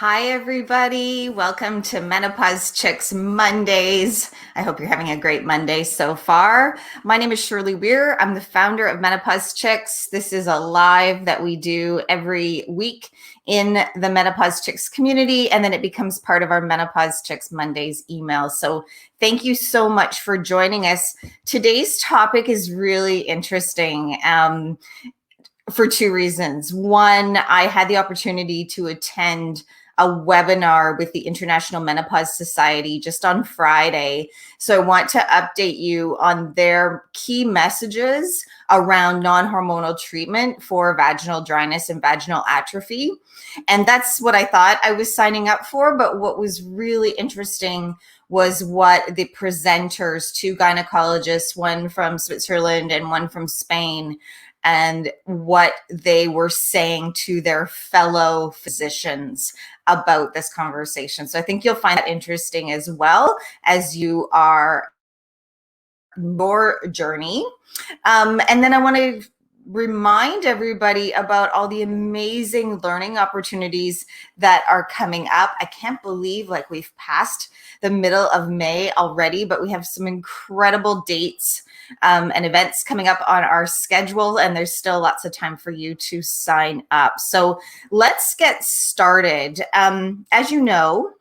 Hi, everybody. Welcome to Menopause Chicks Mondays. I hope you're having a great Monday so far. My name is Shirley Weir. I'm the founder of Menopause Chicks. This is a live that we do every week in the Menopause Chicks community, and then it becomes part of our Menopause Chicks Mondays email. So thank you so much for joining us. Today's topic is really interesting. For two reasons. One, I had the opportunity to attend a webinar with the International Menopause Society just on Friday. So I want to update you on their key messages around non-hormonal treatment for vaginal dryness and vaginal atrophy. And that's what I thought I was signing up for. But what was really interesting was what the presenters, two gynecologists, one from Switzerland and one from Spain, and what they were saying to their fellow physicians about this conversation. So I think you'll find that interesting as well as you are your journey. And then I want to remind everybody about all the amazing learning opportunities that are coming up. I can't believe we've passed the middle of May already, but we have some incredible dates and events coming up on our schedule, and there's still lots of time for you to sign up. So let's get started. As you know,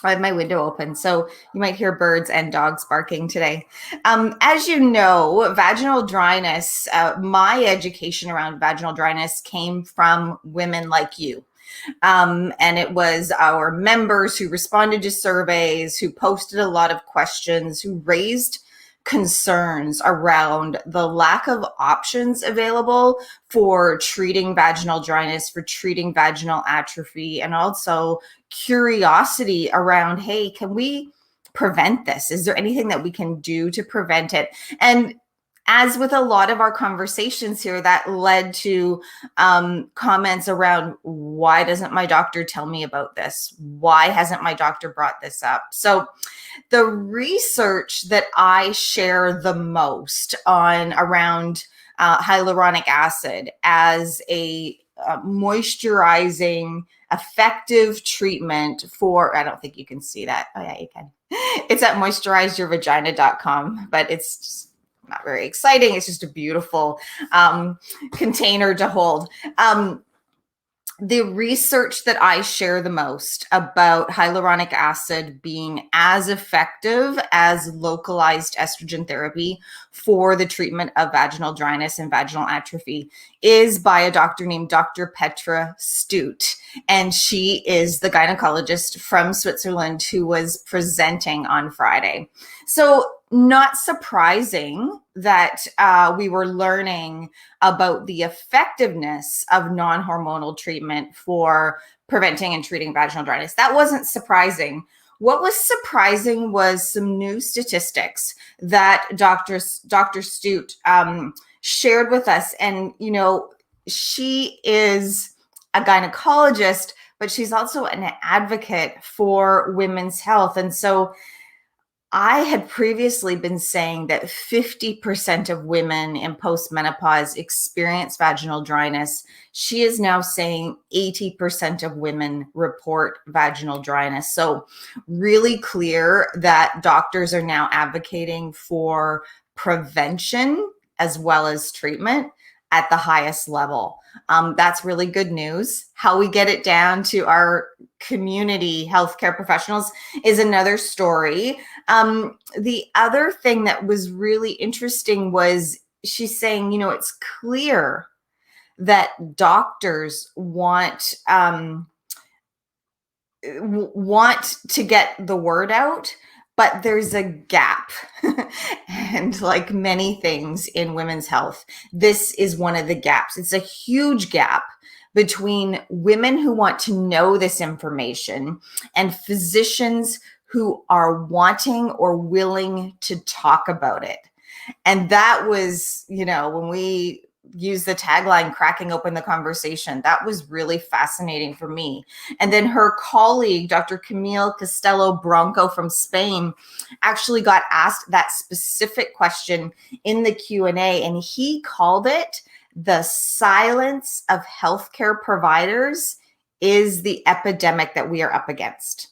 I have my window open, so you might hear birds and dogs barking today. As you know, vaginal dryness, my education around vaginal dryness came from women like you. And it was our members who responded to surveys, who posted a lot of questions, who raised concerns around the lack of options available for treating vaginal dryness, for treating vaginal atrophy, and also curiosity around, hey, can we prevent this? Is there anything that we can do to prevent it? And as with a lot of our conversations here, that led to comments around, why doesn't my doctor tell me about this? Why hasn't my doctor brought this up? So the research that I share the most on around hyaluronic acid as a moisturizing, effective treatment for, I don't think you can see that. Oh yeah, you can. It's at moisturizeyourvagina.com, but it's just not very exciting. It's just a beautiful container to hold. The research that I share the most about hyaluronic acid being as effective as localized estrogen therapy for the treatment of vaginal dryness and vaginal atrophy is by a doctor named Dr. Petra Stute. And she is the gynecologist from Switzerland who was presenting on Friday. So not surprising that we were learning about the effectiveness of non-hormonal treatment for preventing and treating vaginal dryness. That wasn't surprising. What was surprising was some new statistics that Dr. Stute shared with us. And, you know, she is a gynecologist, but she's also an advocate for women's health. And so I had previously been saying that 50% of women in postmenopause experience vaginal dryness. She is now saying 80% of women report vaginal dryness. So really clear that doctors are now advocating for prevention as well as treatment at the highest level. That's really good news. How we get it down to our community healthcare professionals is another story. The other thing that was really interesting was she's saying, you know, it's clear that doctors want to get the word out, but there's a gap. And like many things in women's health, this is one of the gaps. It's a huge gap between women who want to know this information and physicians who are wanting or willing to talk about it. And that was, you know, when we use the tagline, cracking open the conversation, that was really fascinating for me. And then her colleague, Dr. Camille Castello Bronco from Spain, actually got asked that specific question in the Q&A, and he called it the silence of healthcare providers is the epidemic that we are up against.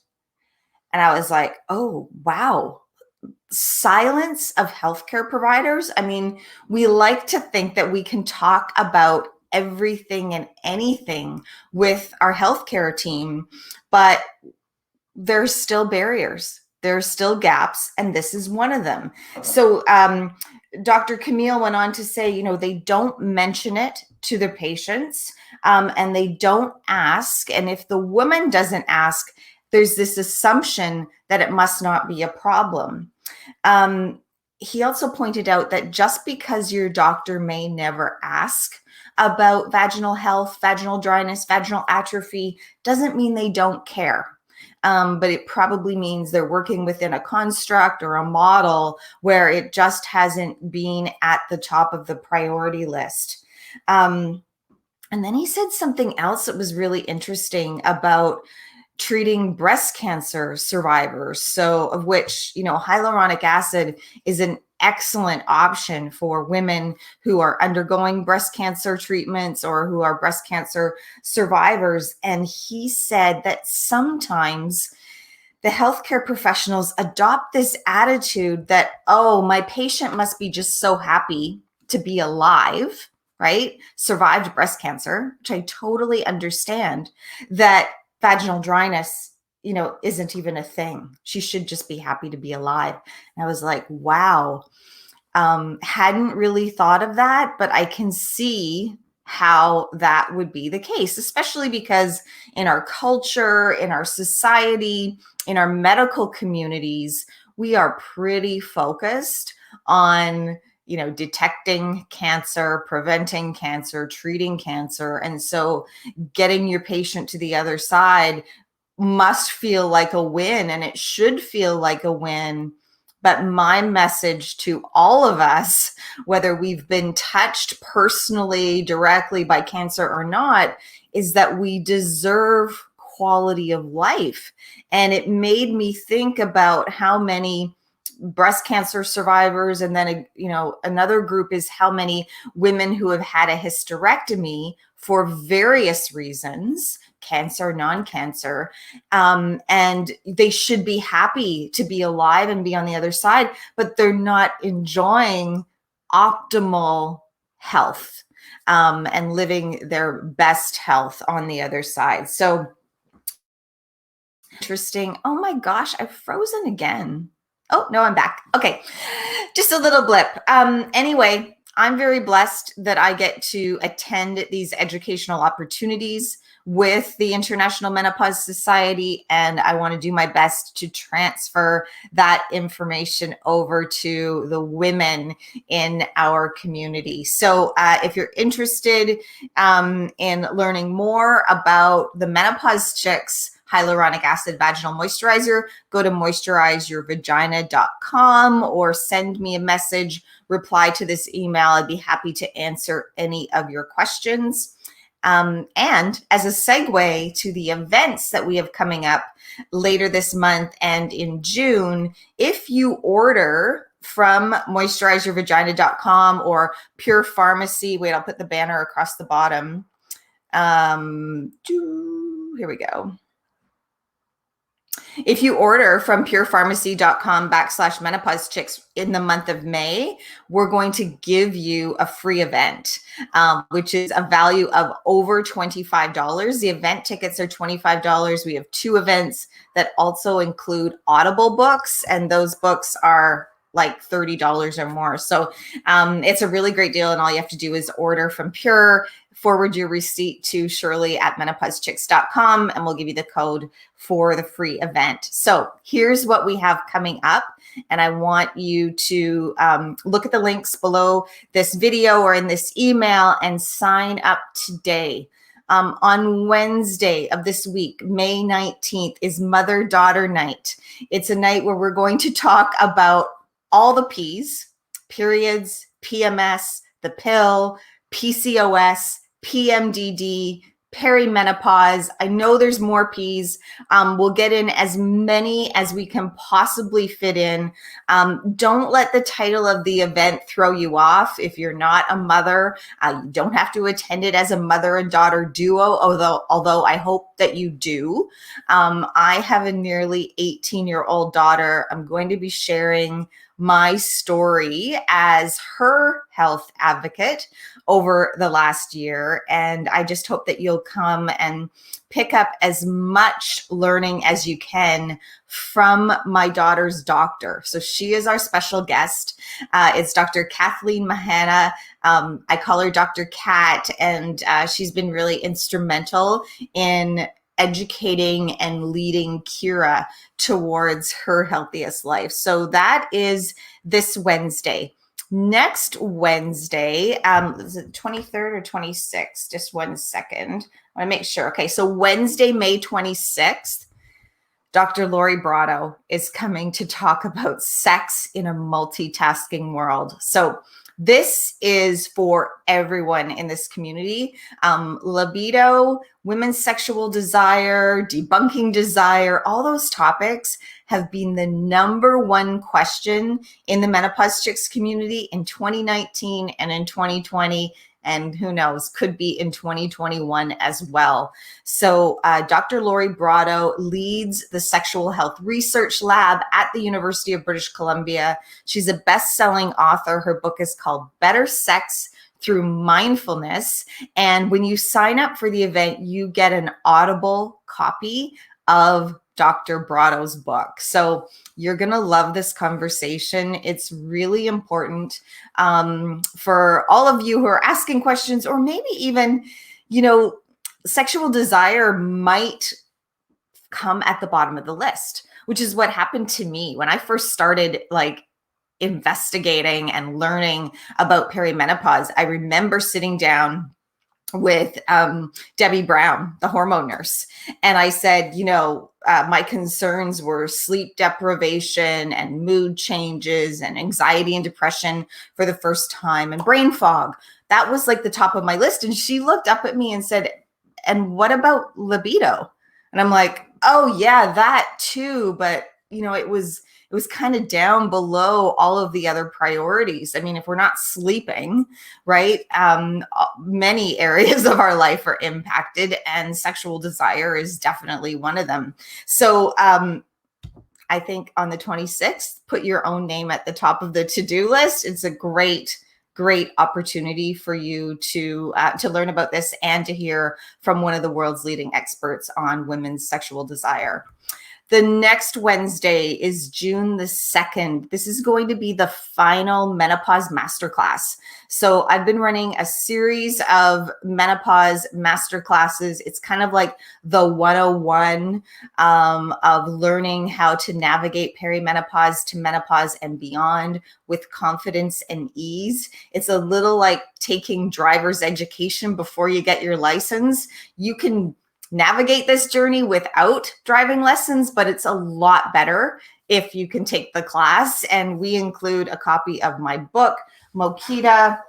And I was like, oh, wow. Silence of healthcare providers. I mean, we like to think that we can talk about everything and anything with our healthcare team, but there's still barriers. There's still gaps, and this is one of them. So Dr. Camille went on to say, you know, they don't mention it to their patients, and they don't ask. And if the woman doesn't ask, there's this assumption that it must not be a problem. He also pointed out that just because your doctor may never ask about vaginal health, vaginal dryness, vaginal atrophy, doesn't mean they don't care. But it probably means they're working within a construct or a model where it just hasn't been at the top of the priority list. And then he said something else that was really interesting about treating breast cancer survivors. So of which, you know, hyaluronic acid is an excellent option for women who are undergoing breast cancer treatments or who are breast cancer survivors. And he said that sometimes the healthcare professionals adopt this attitude that, oh, my patient must be just so happy to be alive, right? Survived breast cancer, which I totally understand, that vaginal dryness, you know, isn't even a thing. She should just be happy to be alive. And I was like, wow, hadn't really thought of that, but I can see how that would be the case, especially because in our culture, in our society, in our medical communities, we are pretty focused on, you know, detecting cancer, preventing cancer, treating cancer. And so getting your patient to the other side must feel like a win, and it should feel like a win. But my message to all of us, whether we've been touched personally, directly by cancer or not, is that we deserve quality of life. And it made me think about how many breast cancer survivors, and then, you know, another group is how many women who have had a hysterectomy for various reasons, cancer, non-cancer, and they should be happy to be alive and be on the other side, but they're not enjoying optimal health and living their best health on the other side. So interesting. Oh my gosh, I've frozen again. Oh, no, I'm back. Okay, just a little blip. Anyway, I'm very blessed that I get to attend these educational opportunities with the International Menopause Society, and I want to do my best to transfer that information over to the women in our community. So if you're interested in learning more about the Menopause Chicks hyaluronic acid vaginal moisturizer, go to moisturizeyourvagina.com or send me a message, reply to this email. I'd be happy to answer any of your questions. And as a segue to the events that we have coming up later this month and in June, if you order from moisturizeyourvagina.com or Pure Pharmacy, wait, I'll put the banner across the bottom. Here we go. If you order from purepharmacy.com/menopause chicks in the month of May, we're going to give you a free event, which is a value of over $25. The event tickets are $25. We have 2 events that also include Audible books, and those books are like $30 or more. So it's a really great deal, and all you have to do is order from Pure, forward your receipt to Shirley at menopausechicks.com, and we'll give you the code for the free event. So here's what we have coming up, and I want you to look at the links below this video or in this email and sign up today. On Wednesday of this week, May 19th, is Mother-Daughter Night. It's a night where we're going to talk about all the P's, periods, PMS, the pill, PCOS, PMDD, perimenopause. I know there's more P's. We'll get in as many as we can possibly fit in. Don't let the title of the event throw you off. If you're not a mother, you don't have to attend it as a mother and daughter duo, although I hope that you do. I have a nearly 18-year-old daughter. I'm going to be sharing my story as her health advocate over the last year. And I just hope that you'll come and pick up as much learning as you can from my daughter's doctor. So she is our special guest. It's Dr. Kathleen Mahana. I call her Dr. Kat, and she's been really instrumental in educating and leading Kira towards her healthiest life. So that is this Wednesday. Next Wednesday, is it 23rd or 26th? Just one second. I want to make sure. Okay, so Wednesday, May 26th, Dr. Lori Brotto is coming to talk about sex in a multitasking world. So this is for everyone in this community. Libido, women's sexual desire, debunking desire, all those topics have been the number one question in the Menopause Chicks community in 2019 and in 2020. And who knows, could be in 2021 as well. So Dr. Lori Brotto leads the Sexual Health Research Lab at the University of British Columbia. She's a best-selling author. Her book is called Better Sex Through Mindfulness. And when you sign up for the event, you get an Audible copy of Dr. Brotto's book. So you're going to love this conversation. It's really important for all of you who are asking questions, or maybe even, sexual desire might come at the bottom of the list, which is what happened to me when I first started investigating and learning about perimenopause. I remember sitting down with Debbie Brown, the hormone nurse. And I said, my concerns were sleep deprivation and mood changes and anxiety and depression for the first time and brain fog. That was the top of my list. And she looked up at me and said, and what about libido? And I'm like, oh yeah, that too. But it was kind of down below all of the other priorities. I mean, if we're not sleeping, right, many areas of our life are impacted, and sexual desire is definitely one of them. So I think on the 26th, put your own name at the top of the to-do list. It's a great opportunity for you to learn about this and to hear from one of the world's leading experts on women's sexual desire. The next Wednesday is June the 2nd. This is going to be the final Menopause Masterclass. So I've been running a series of Menopause Masterclasses. It's kind of like the 101 of learning how to navigate perimenopause to menopause and beyond with confidence and ease. It's a little like taking driver's education before you get your license. You can navigate this journey without driving lessons, but it's a lot better if you can take the class. And we include a copy of my book, Mokita.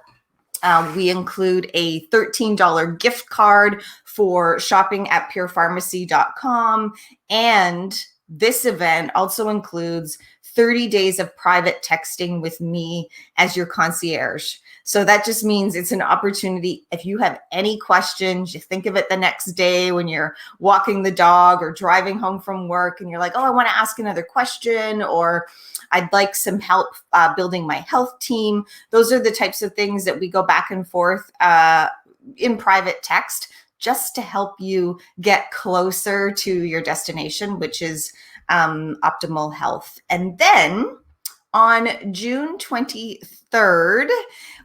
We include a $13 gift card for shopping at purepharmacy.com. And this event also includes 30 days of private texting with me as your concierge. So that just means it's an opportunity. If you have any questions, you think of it the next day when you're walking the dog or driving home from work and you're like, oh, I want to ask another question, or I'd like some help building my health team. Those are the types of things that we go back and forth in private text just to help you get closer to your destination, which is optimal health. And then on June 23rd,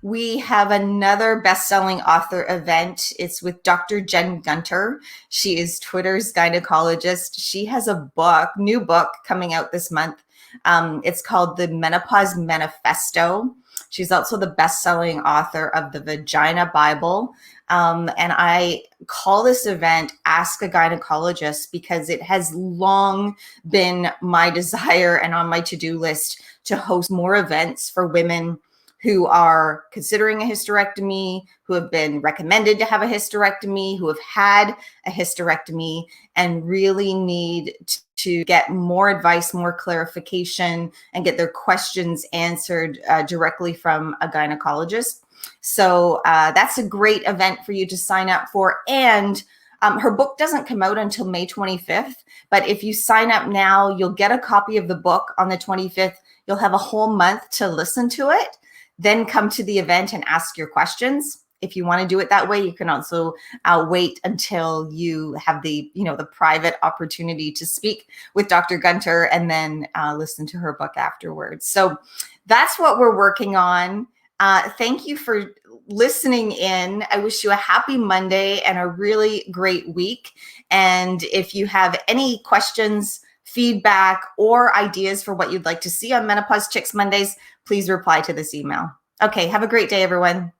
we have another best-selling author event. It's with Dr. Jen Gunter. She is Twitter's gynecologist. She has a new book coming out this month. It's called the Menopause Manifesto. She's also the best-selling author of the Vagina Bible. And I call this event Ask a Gynecologist because it has long been my desire and on my to-do list to host more events for women who are considering a hysterectomy, who have been recommended to have a hysterectomy, who have had a hysterectomy, and really need to get more advice, more clarification, and get their questions answered directly from a gynecologist. So that's a great event for you to sign up for. And her book doesn't come out until May 25th, but if you sign up now, you'll get a copy of the book on the 25th. You'll have a whole month to listen to it, then come to the event and ask your questions. If you want to do it that way, you can also wait until you have the private opportunity to speak with Dr. Gunter and then listen to her book afterwards. So that's what we're working on. Thank you for listening in. I wish you a happy Monday and a really great week. And if you have any questions, feedback, or ideas for what you'd like to see on Menopause Chicks Mondays, please reply to this email. Okay, have a great day, everyone.